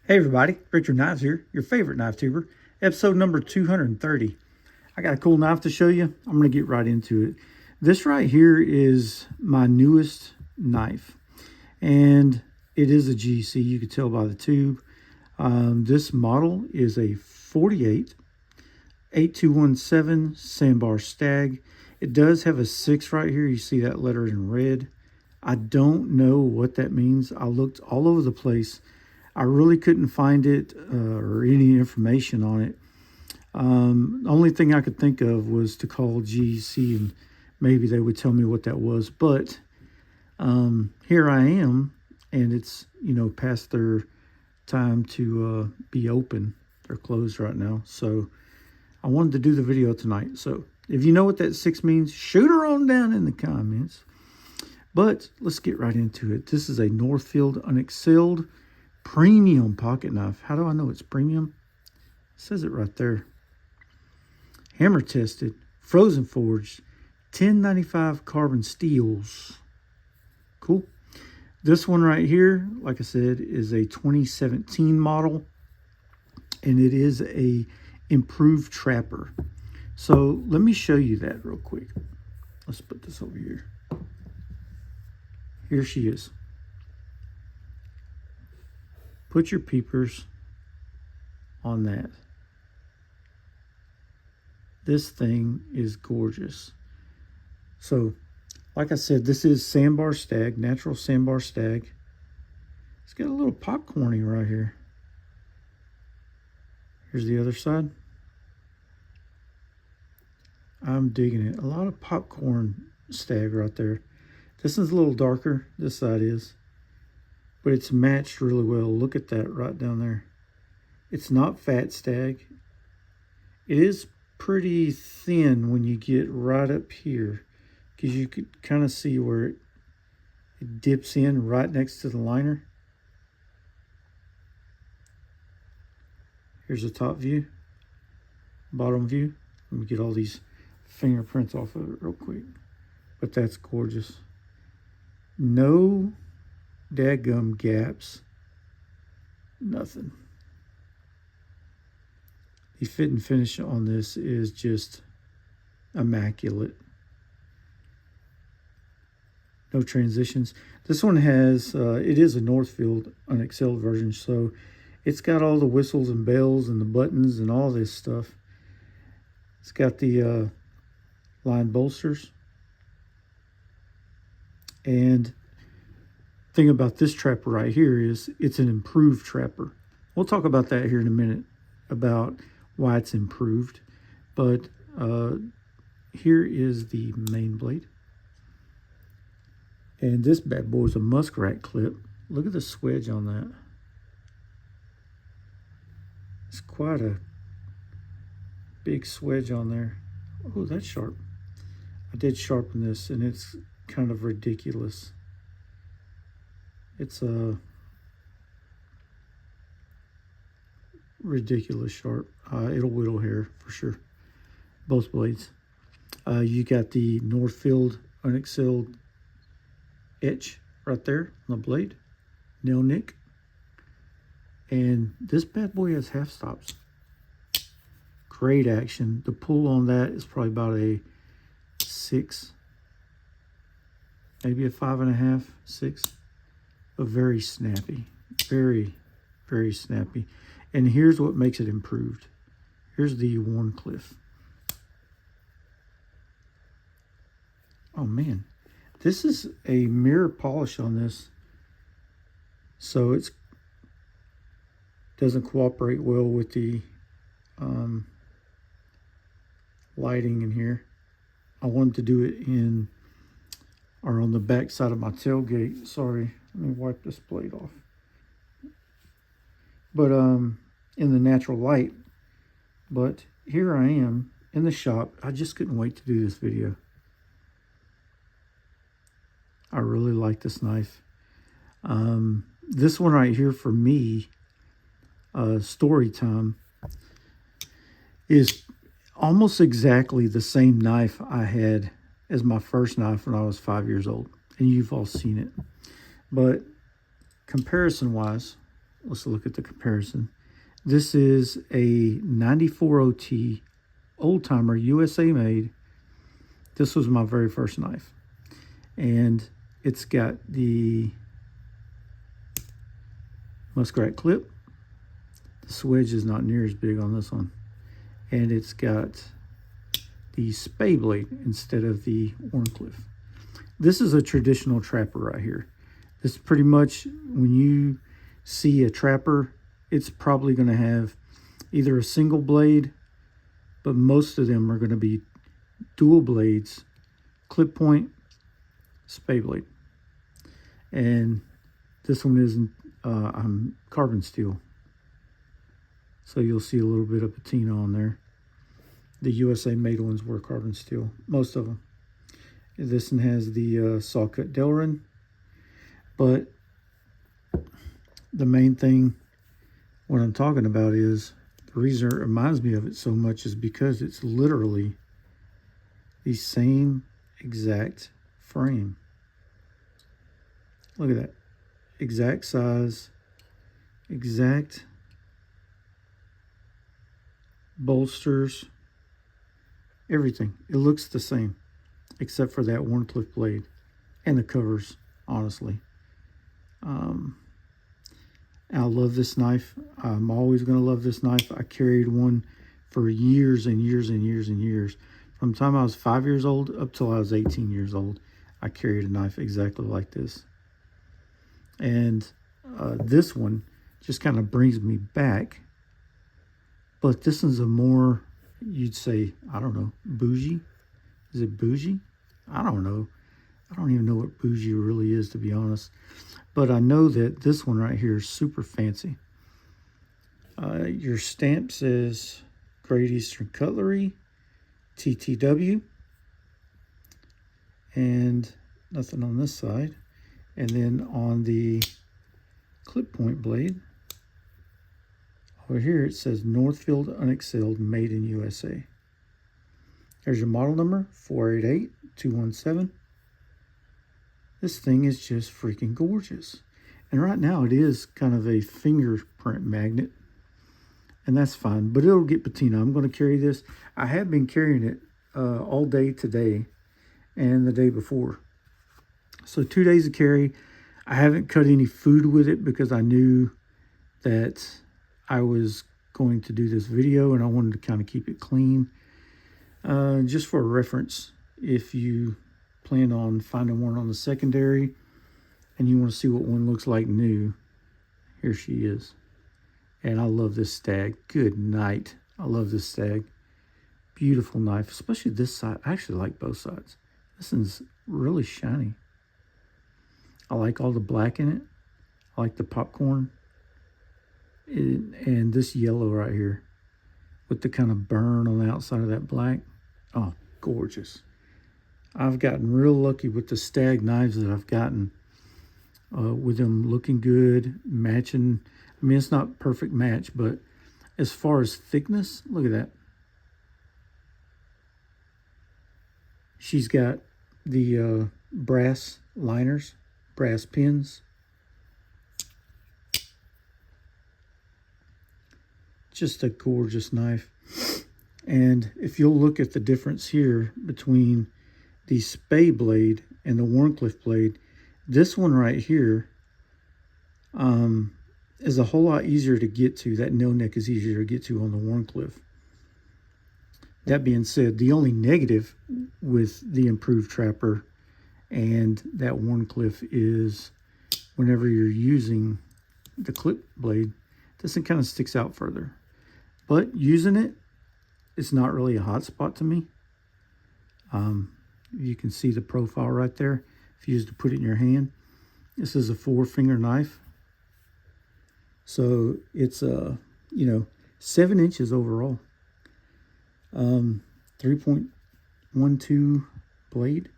Hey everybody, Richter Knives here, your favorite knife tuber, episode number 230. I got a cool knife to show you. I'm going to get right into it. This right here is my newest knife, and it is a GEC. You can tell by the tube. This model is a 48 8217 SAMBAR Stag. It does have a 6 right here. You see that letter in red. I don't know what that means. I looked all over the place. I really couldn't find it or any information on it. The only thing I could think of was to call GEC and maybe they would tell me what that was. But here I am, and it's, past their time to be open. They're closed right now. So I wanted to do the video tonight. So if you know what that 6 means, shoot her on down in the comments. But let's get right into it. This is a Northfield unexcelled premium pocket knife. How do I know it's premium? It says it right there. Hammer tested, frozen forged, 1095 carbon steels. Cool. This one right here, like I said, is a 2017 model, and it is a improved trapper. So let me show you that real quick. Let's put this over here. Here she is. Put your peepers on that. This thing is gorgeous. So, like I said, this is SAMBAR Stag, natural SAMBAR Stag. It's got a little popcorny right here. Here's the other side. I'm digging it. A lot of popcorn stag right there. This is a little darker, this side is. But it's matched really well. Look at that right down there. It's not fat stag. It is pretty thin when you get right up here, because you could kind of see where it dips in right next to the liner. Here's the top view, bottom view. Let me get all these fingerprints off of it real quick. But that's gorgeous. No dadgum gaps, nothing. The fit and finish on this is just immaculate. No transitions. This one has, it is a Northfield unexcelled version, so it's got all the whistles and bells and the buttons and all this stuff. It's got the line bolsters. And thing about this trapper right here is it's an improved trapper. We'll talk about that here in a minute, about why it's improved. But here is the main blade. And this bad boy is a muskrat clip. Look at the swedge on that. It's quite a big swedge on there. Oh, that's sharp. I did sharpen this, and it's kind of ridiculous. It's a ridiculous sharp. It'll whittle hair for sure. Both blades. You got the Northfield unexcelled etch right there on the blade. Nail nick. And this bad boy has half stops. Great action. The pull on that is probably about a 6, maybe a 5.5, 6. But very snappy. Very, very snappy. And here's what makes it improved. Here's the Warncliffe. Oh man, this is a mirror polish on this, so it's doesn't cooperate well with the lighting in here. I wanted to do it in, or on the back side of my tailgate. Sorry, let me wipe this blade off. But in the natural light. But here I am in the shop. I just couldn't wait to do this video. I really like this knife. This one right here for me, story time, is almost exactly the same knife I had as my first knife when I was 5 years old. And you've all seen it. But comparison wise, let's look at the comparison. This is a 94 OT old timer, USA made. This was my very first knife. And it's got the muskrat clip. The swedge is not near as big on this one. And it's got the spay blade instead of the Wharncliffe. This is a traditional trapper right here. This is pretty much, when you see a trapper, it's probably going to have either a single blade, but most of them are going to be dual blades, clip point, spay blade. And this one isn't carbon steel. So you'll see a little bit of patina on there. The USA made ones were carbon steel, most of them. This one has the saw cut Delrin, but the main thing, what I'm talking about is, the reason it reminds me of it so much is because it's literally the same exact frame. Look at that. Exact size, exact bolsters, everything. It looks the same, except for that Wharncliffe blade and the covers, honestly. I love this knife. I'm always going to love this knife. I carried one for years and years and years and years. From the time I was 5 years old up till I was 18 years old, I carried a knife exactly like this. And this one just kind of brings me back. But this is a more, you'd say, I don't know, bougie? Is it bougie? I don't know. I don't even know what bougie really is, to be honest. But I know that this one right here is super fancy. Your stamp says Great Eastern Cutlery, TTW, and nothing on this side. And then on the clip point blade, over here it says Northfield Unexcelled, made in USA. There's your model number, 488217. This thing is just freaking gorgeous. And right now it is kind of a fingerprint magnet, and that's fine, but it'll get patina. I'm going to carry this. I have been carrying it all day today and the day before. So 2 days of carry. I haven't cut any food with it because I knew that I was going to do this video and I wanted to kind of keep it clean. Just for reference, if you plan on finding one on the secondary and you want to see what one looks like new, here she is. And I love this Stag. Good night. I love this Stag. Beautiful knife, especially this side. I actually like both sides. This one's really shiny. I like all the black in it. I like the popcorn. And this yellow right here with the kind of burn on the outside of that black. Oh, gorgeous. I've gotten real lucky with the Stag knives that I've gotten, with them looking good, matching. I mean, it's not perfect match, but as far as thickness, look at that. She's got the brass liners, brass pins. Just a gorgeous knife. And if you'll look at the difference here between the spay blade and the Wharncliffe blade, this one right here is a whole lot easier to get to. That nail neck is easier to get to on the Wharncliffe. That being said, the only negative with the improved trapper and that Wharncliffe is whenever you're using the clip blade, this one kind of sticks out further. But using it, it's not really a hot spot to me. You can see the profile right there. If you used to put it in your hand, this is a 4-finger knife. So it's 7 inches overall. 3.12 blade,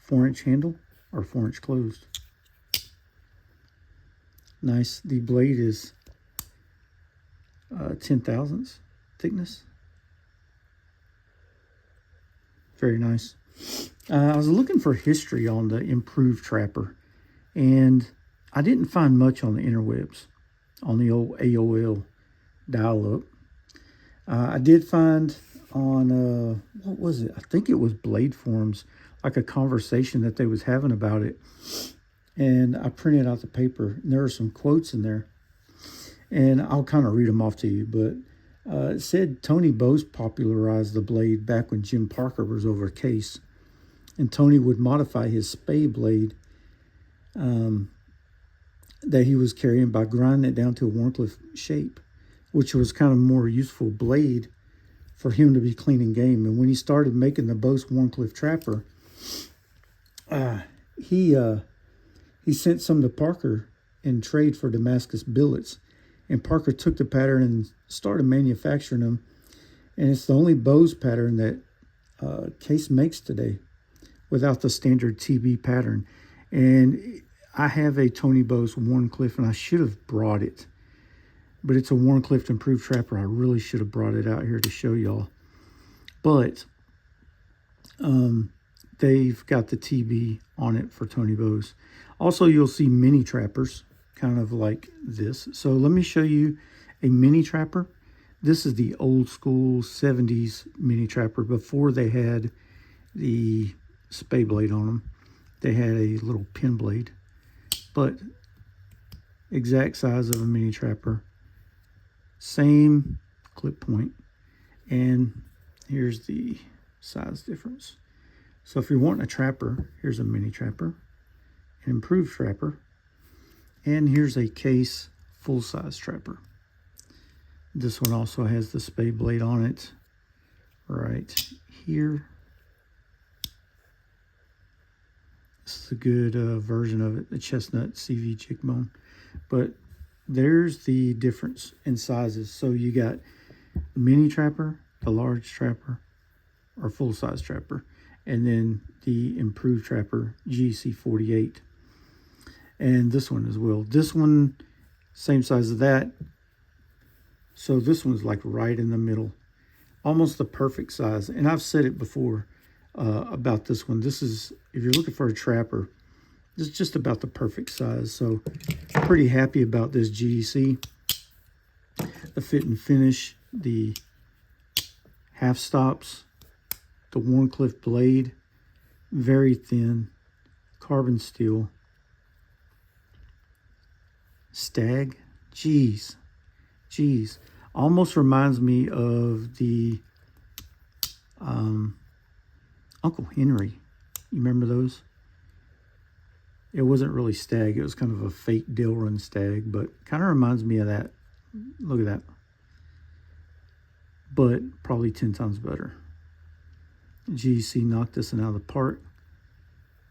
4-inch handle, or 4-inch closed. Nice. The blade is 10 thousandths thickness. Very nice. I was looking for history on the improved trapper, and I didn't find much on the interwebs. on the old AOL dial-up. I did find on, what was it? I think it was Blade Forums, like a conversation that they was having about it. And I printed out the paper, and there are some quotes in there. And I'll kind of read them off to you, but it said Tony Bose popularized the blade back when Jim Parker was over a case. And Tony would modify his spay blade that he was carrying by grinding it down to a Wharncliffe shape, which was kind of more useful blade for him to be cleaning game. And when he started making the Bose Wharncliffe Trapper, he sent some to Parker in trade for Damascus billets. And Parker took the pattern and started manufacturing them. And it's the only Bose pattern that Case makes today without the standard TB pattern. And I have a Tony Bose Wharncliffe, and I should have brought it. But it's a Wharncliffe improved trapper. I really should have brought it out here to show y'all. But they've got the TB on it for Tony Bose. Also, you'll see mini trappers, kind of like this. So let me show you a mini trapper. This is the old school 70s mini trapper before they had the spay blade on them. They had a little pin blade, but exact size of a mini trapper. Same clip point. And here's the size difference. So if you're wanting a trapper, here's a mini trapper, an improved trapper, and here's a Case full-size trapper. This one also has the spay blade on it right here. This is a good version of it, the chestnut CV chick bone. But there's the difference in sizes. So you got the mini trapper, the large trapper, or full-size trapper, and then the improved trapper, GEC 48. And this one as well. This one, same size as that. So this one's like right in the middle. Almost the perfect size. And I've said it before about this one. This is, if you're looking for a trapper, this is just about the perfect size. So pretty happy about this GEC. The fit and finish, the half stops, the Wharncliffe blade, very thin, carbon steel. Stag, geez, almost reminds me of the Uncle Henry. You remember those? It wasn't really Stag. It was kind of a fake Dilrun Stag, but kind of reminds me of that. Look at that. But probably 10 times better. GEC knocked this one out of the park,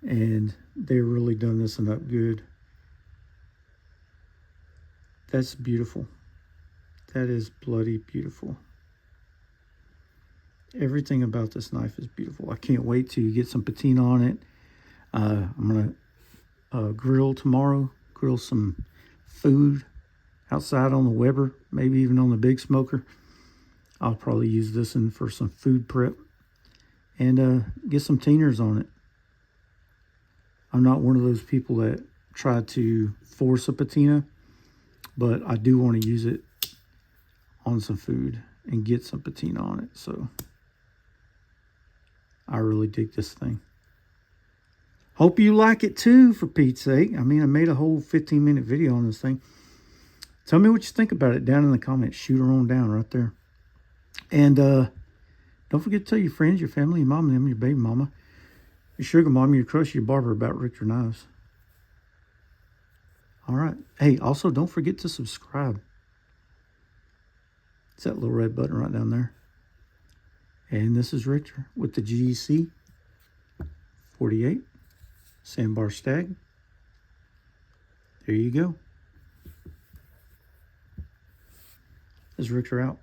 and they really done this one up good. That's beautiful. That is bloody beautiful. Everything about this knife is beautiful. I can't wait to get some patina on it. I'm going to grill tomorrow. Grill some food outside on the Weber, maybe even on the big smoker. I'll probably use this one for some food prep. And get some tieners on it. I'm not one of those people that try to force a patina, but I do want to use it on some food and get some patina on it. So I really dig this thing. Hope you like it too, for Pete's sake. I mean, I made a whole 15-minute video on this thing. Tell me what you think about it down in the comments. Shoot her on down right there. And don't forget to tell your friends, your family, your mom and them, your baby mama, your sugar mama, your crush, your barber about Richter knives. All right. Hey, also don't forget to subscribe. It's that little red button right down there. And this is Richter with the GEC 48 SAMBAR Stag. There you go. This is Richter out.